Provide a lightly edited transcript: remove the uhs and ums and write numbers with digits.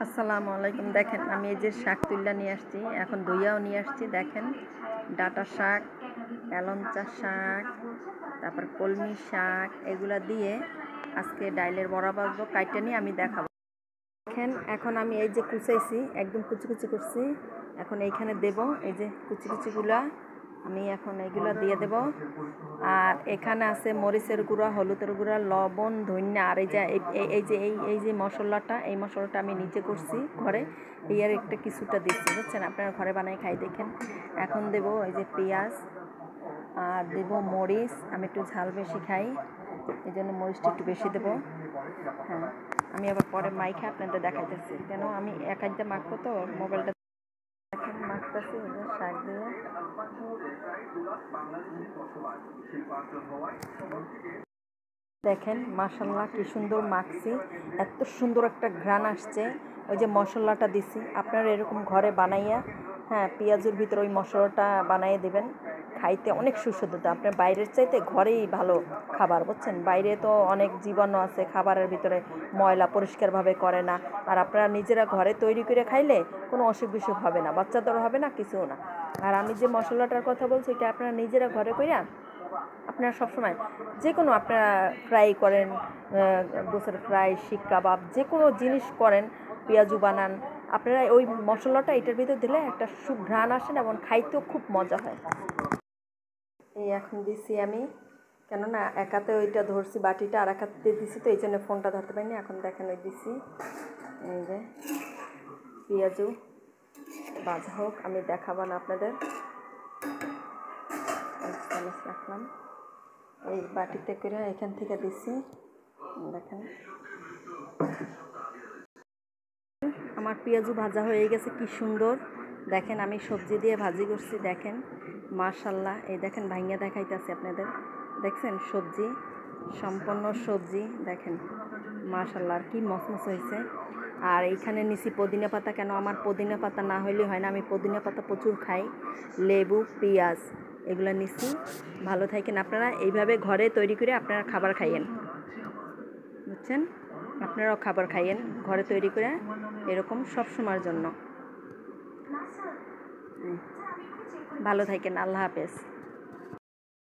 আসসালামু আলাইকুম। দেখেন আমি এই যে শাক তুইলা নিয়ে আসছি, এখন দইয়াও নিয়ে আসছি। দেখেন ডাঁটা শাক, এলঞ্চা শাক, তারপর কলমি শাক, এগুলা দিয়ে আজকে ডাইলের বড়া বাজবো। কাইটা নিয়ে আমি দেখাবো। দেখেন এখন আমি এই যে কুচাইছি, একদম কুচি কুচি করছি। এখন এইখানে দেব এই যে কুচি কুচিগুলা, আমি এখন এইগুলো দিয়ে দেব। আর এখানে আছে মরিচের গুঁড়া, হলুদের গুঁড়া, লবণ, ধনিয়া। আর এই যে মশলাটা, এই মশলাটা আমি নিজে করছি ঘরে। এই আর একটা কিছুটা দিচ্ছি, বুঝছেন? আপনারা ঘরে বানাই খাই দেখেন। এখন দেব এই যে পেঁয়াজ, আর দেব মরিচ। আমি একটু ঝাল বেশি খাই, এই জন্য মরিচটা একটু বেশি দেবো। হ্যাঁ, আমি আবার পরে মাইখা আপনাদের দেখাইতেছি, কেন আমি একাইতে মাখবো তো মোবাইলটা। দেখেন মাখতেছি শাক দিয়ে। দেখেন মাশাআল্লাহ কি সুন্দর মাখছি, এত সুন্দর একটা ঘ্রাণ আসছে। ওই যে মশলাটা দিছি, আপনারা এরকম ঘরে বানাইয়া, হ্যাঁ, পেঁয়াজের ভিতরে ওই মশলাটা বানাইয়ে দেবেন, খাইতে অনেক সুস্বাদু। আপনার বাইরের চাইতে ঘরেই ভালো খাবার, বুঝছেন? বাইরে তো অনেক জীবাণু আছে খাবারের ভিতরে, ময়লা পরিষ্কারভাবে করে না। আর আপনারা নিজেরা ঘরে তৈরি করে খাইলে কোনো অসুখ বিসুখ হবে না, বাচ্চাদেরও হবে না, কিছুও না। আর আমি যে মশলাটার কথা বলছি, এটা আপনারা নিজেরা ঘরে কইরা আপনারা সবসময় যে কোনো আপনারা ফ্রাই করেন, গোছের ফ্রাই, শিক কাবাব, যে কোনো জিনিস করেন, পেঁয়াজু বানান, আপনারা ওই মশলাটা এটার ভিতর দিলে একটা সুঘ্রাণ আসে এবং খাইতেও খুব মজা হয়। এই এখন দিছি আমি, কেননা একাতে ওইটা ধরছি বাটিটা, আর একাতে দিছি তো এই জন্য ফোনটা ধরতে পারিনি। এখন দেখেন ওই দিছি, এই যে পেঁয়াজু ভাজা হোক, আমি দেখাবো না আপনাদের। রাখলাম এই বাটিতে করে, এখান থেকে দিছি। দেখেন আমার পেঁয়াজু ভাজা হয়ে গেছে, কি সুন্দর। দেখেন আমি সবজি দিয়ে ভাজি করছি, দেখেন মাশাআল্লাহ। এই দেখেন ভাইঙ্গা দেখাইতেছে আপনাদের, দেখছেন সবজি, সম্পূর্ণ সবজি। দেখেন মাশাআল্লাহ, আর কি মসমস হয়েছে। আর এইখানে নিছি পুদিনা পাতা, কেন আমার পুদিনা পাতা না হইলে হয় না, আমি পুদিনা পাতা প্রচুর খাই। লেবু, পেঁয়াজ, এগুলো নিছি। ভালো থাকেন আপনারা, এইভাবে ঘরে তৈরি করে আপনারা খাবার খাইয়েন, বুঝছেন? আপনারাও খাবার খাইয়েন ঘরে তৈরি করে, এরকম সব সময়ের জন্য। ভালো থাকেন, আল্লাহ হাফেজ।